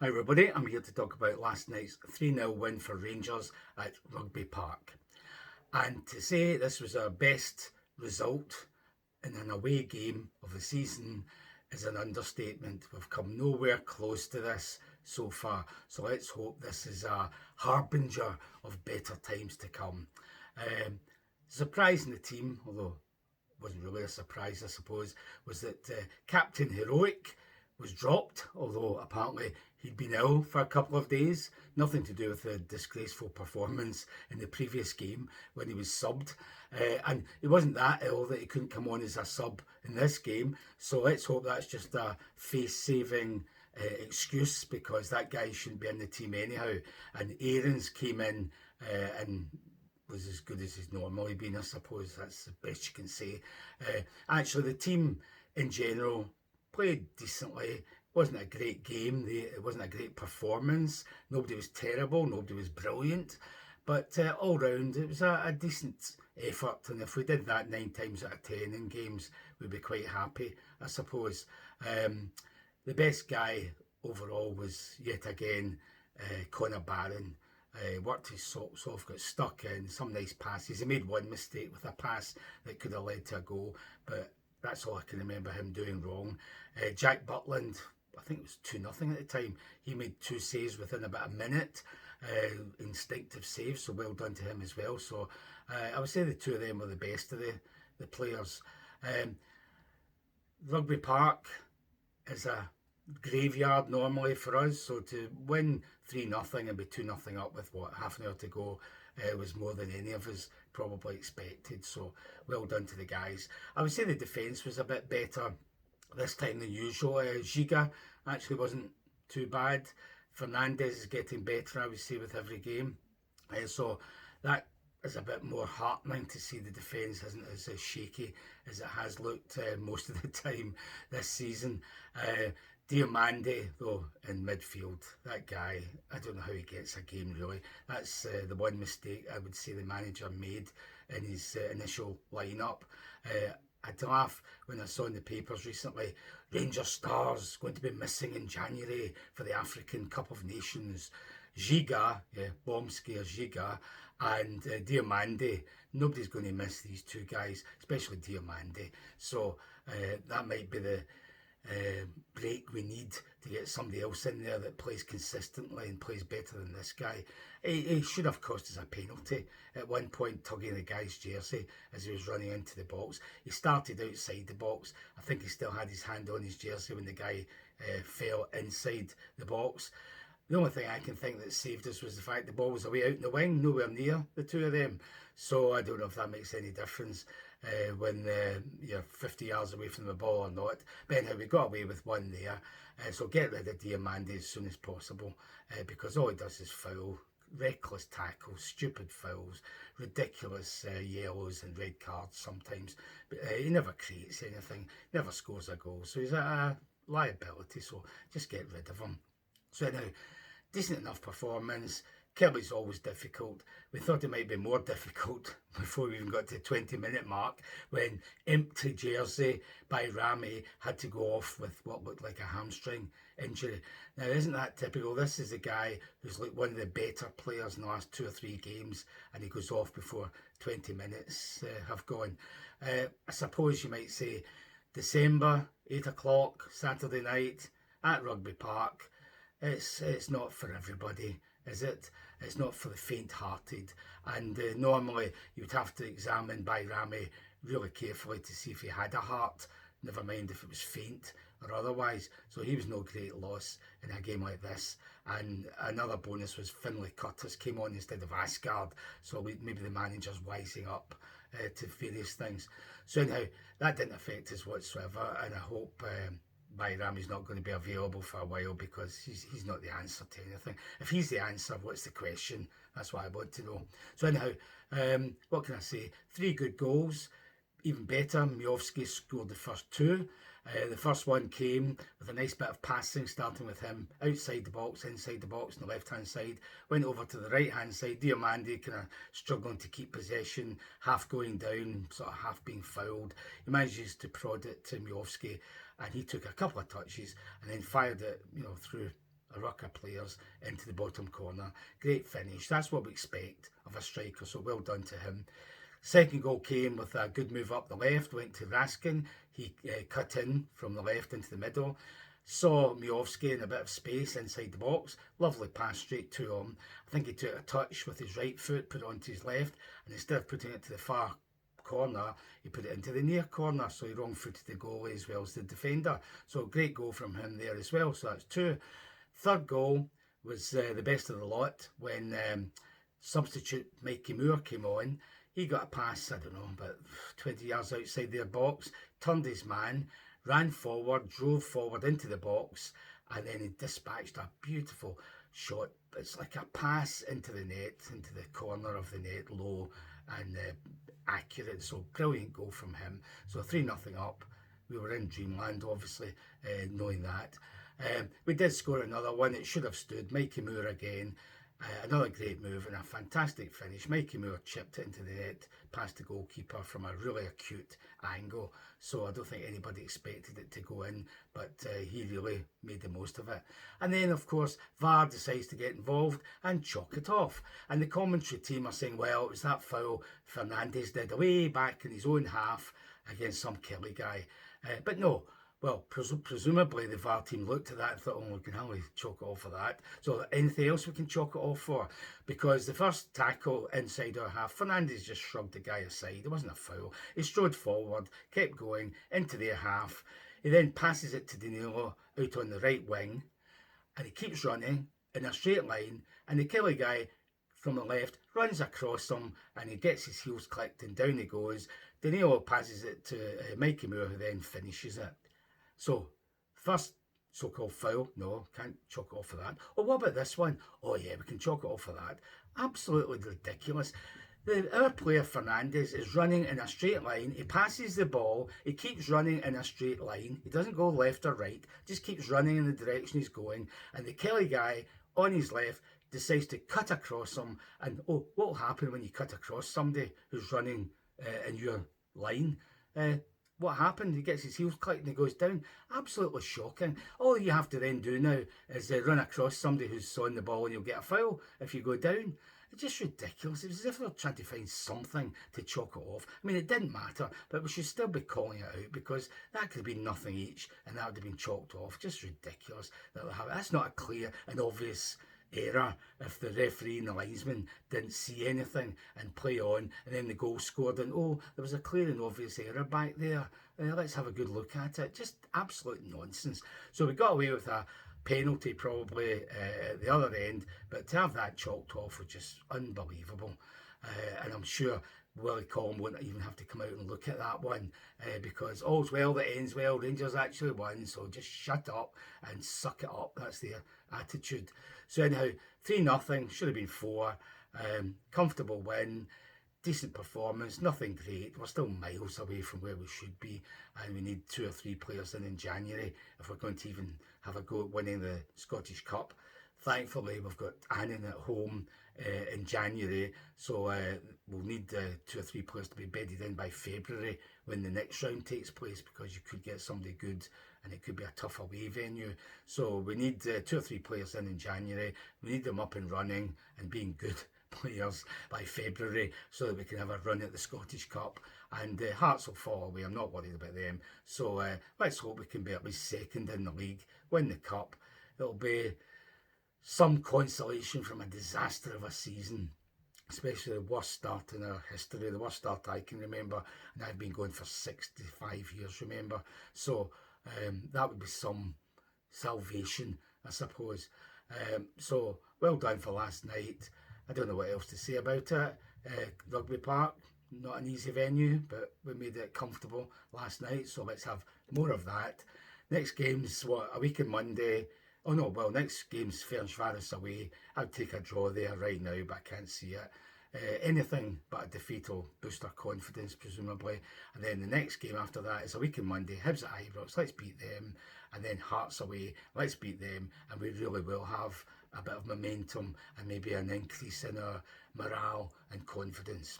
Hi everybody, I'm here to talk about last night's 3-0 win for Rangers at Rugby Park. And to say this was our best result in an away game of the season is an understatement. We've come nowhere close to this so far, so let's hope this is a harbinger of better times to come. Surprise in the team, although it wasn't really a surprise I suppose, was that Captain Heroic was dropped, although apparently he'd been ill for a couple of days. Nothing to do with the disgraceful performance in the previous game when he was subbed. And he wasn't that ill that he couldn't come on as a sub in this game. So let's hope that's just a face-saving excuse, because that guy shouldn't be in the team anyhow. And Aarons came in and was as good as he's normally been, I suppose. That's the best you can say. Actually, the team in general played decently. It wasn't a great game. It wasn't a great performance. Nobody was terrible. Nobody was brilliant. But all round, it was a decent effort. And if we did that 9 times out of 10 in games, we'd be quite happy, I suppose. The best guy overall was, yet again, Connor Barron. Worked his socks off, got stuck in, some nice passes. He made one mistake with a pass that could have led to a goal, but that's all I can remember him doing wrong. Jack Butland, I think it was 2-0 at the time. He made 2 saves within about a minute. Instinctive saves, so well done to him as well. So I would say the 2 of them were the best of the players. Rugby Park is a graveyard normally for us, so to win 3-0 and be 2-0 up with half an hour to go was more than any of us probably expected, so well done to the guys. I would say the defence was a bit better this time than usual. Giga actually wasn't too bad. Fernandez is getting better, I would say, with every game, so that is a bit more heartening to see the defence isn't as shaky as it has looked most of the time this season. Diomande, though, in midfield, that guy, I don't know how he gets a game really. That's the one mistake I would say the manager made in his initial lineup. I'd laugh when I saw in the papers recently, Ranger stars going to be missing in January for the African Cup of Nations. Giga, bomb scare Giga, and Diomande. Nobody's going to miss these 2 guys, especially Diomande. So that might be the break we need to get somebody else in there that plays consistently and plays better than this guy. He should have cost us a penalty at one point, tugging the guy's jersey as he was running into the box. He started outside the box. I think he still had his hand on his jersey when the guy fell inside the box. The only thing I can think that saved us was the fact the ball was away out in the wing, nowhere near the 2 of them. So I don't know if that makes any difference when you're 50 yards away from the ball or not. But anyhow, we got away with 1 there. So get rid of Diomande as soon as possible, because all he does is foul. Reckless tackles, stupid fouls, ridiculous yellows and red cards sometimes. But he never creates anything, never scores a goal. So he's a liability, so just get rid of him. So anyhow, decent enough performance. Killie's always difficult. We thought it might be more difficult before we even got to the 20-minute mark, when empty jersey by Rami had to go off with what looked like a hamstring injury. Now, isn't that typical? This is a guy who's like one of the better players in the last 2 or 3 games, and he goes off before 20 minutes have gone. I suppose you might say December, 8 o'clock, Saturday night at Rugby Park. It's not for everybody, is it? It's not for the faint-hearted. And normally you would have to examine Bayrami really carefully to see if he had a heart, never mind if it was faint or otherwise. So he was no great loss in a game like this. And another bonus was Finlay Curtis came on instead of Asgard, so maybe the manager's wising up to various things. So anyhow, that didn't affect us whatsoever, and I hope Bayrami's not going to be available for a while, because he's not the answer to anything. If he's the answer, what's the question? That's what I want to know. So anyhow, what can I say? 3 good goals. Even better, Miovski scored the first 2. The first one came with a nice bit of passing, starting with him outside the box, inside the box on the left-hand side. Went over to the right-hand side. Diomande kind of struggling to keep possession, half going down, sort of half being fouled. He manages to prod it to Miovski, and he took a couple of touches and then fired it, through a ruck of players into the bottom corner. Great finish. That's what we expect of a striker, so well done to him. Second goal came with a good move up the left, went to Raskin. He cut in from the left into the middle. Saw Miovski in a bit of space inside the box. Lovely pass straight to him. I think he took a touch with his right foot, put it onto his left, and instead of putting it to the far corner, he put it into the near corner, so he wrong-footed the goalie as well as the defender. So great goal from him there as well. So that's two. Third goal was the best of the lot when substitute Mikey Moore came on. He got a pass, I don't know, about 20 yards outside their box, turned his man, ran forward, drove forward into the box, and then he dispatched a beautiful shot. It's like a pass into the net, into the corner of the net, low and accurate. So brilliant goal from him. So 3-0 up. We were in dreamland, obviously, knowing that. We did score another one. It should have stood. Mikey Moore again. Another great move and a fantastic finish. Mikey Moore chipped it into the net, past the goalkeeper from a really acute angle. So I don't think anybody expected it to go in, but he really made the most of it. And then, of course, VAR decides to get involved and chalk it off. And the commentary team are saying, well, it was that foul Fernandes did away back in his own half against some Killie guy. But no. Well, presumably the VAR team looked at that and thought, oh, we can hardly chalk it off for that. So anything else we can chalk it off for? Because the first tackle inside our half, Fernandes just shrugged the guy aside. It wasn't a foul. He strode forward, kept going into their half. He then passes it to Danilo out on the right wing, and he keeps running in a straight line, and the Killie guy from the left runs across him, and he gets his heels clicked, and down he goes. Danilo passes it to Mikey Moore, who then finishes it. So, first so-called foul, no, can't chalk it off for that. Oh, what about this one? Oh yeah, we can chalk it off for that. Absolutely ridiculous. Our player Fernandes is running in a straight line. He passes the ball. He keeps running in a straight line. He doesn't go left or right. Just keeps running in the direction he's going. And the Killie guy on his left decides to cut across him. And oh, what will happen when you cut across somebody who's running in your line? What happened? He gets his heels clicked and he goes down. Absolutely shocking. All you have to then do now is run across somebody who's on the ball and you'll get a foul if you go down. It's just ridiculous. It's as if they're trying to find something to chalk it off. I mean, it didn't matter, but we should still be calling it out because that could have been nothing each and that would have been chalked off. Just ridiculous. That's not a clear and obvious error if the referee and the linesman didn't see anything and play on, and then the goal scored and oh, there was a clear and obvious error back there. Let's have a good look at it. Just absolute nonsense. So we got away with a penalty probably at the other end, but to have that chalked off was just unbelievable. And I'm sure Willie Collum won't even have to come out and look at that one because all's well that ends well. Rangers actually won, so just shut up and suck it up. That's their attitude. So anyhow, 3-0, should have been 4. Comfortable win, decent performance, nothing great. We're still miles away from where we should be, and we need 2 or 3 players in January if we're going to even have a go at winning the Scottish Cup. Thankfully, we've got Annan at home in January, so we'll need 2 or 3 players to be bedded in by February when the next round takes place, because you could get somebody good and it could be a tough away venue. So we need 2 or 3 players in January. We need them up and running and being good players by February so that we can have a run at the Scottish Cup, and Hearts will fall away. I'm not worried about them. So let's hope we can be at least second in the league, win the cup. It'll be some consolation from a disaster of a season, especially the worst start in our history, the worst start I can remember, and I've been going for 65 years, remember. So that would be some salvation, I suppose. So well done for last night. I don't know what else to say about it. Rugby Park, not an easy venue, but we made it comfortable last night, so let's have more of that. Next game's a week on Monday. Oh no, well, next game's Ferencváros away. I'd take a draw there right now, but I can't see it. Anything but a defeat will boost our confidence, presumably. And then the next game after that is a week on Monday. Hibs at Ibrox, let's beat them. And then Hearts away, let's beat them. And we really will have a bit of momentum and maybe an increase in our morale and confidence.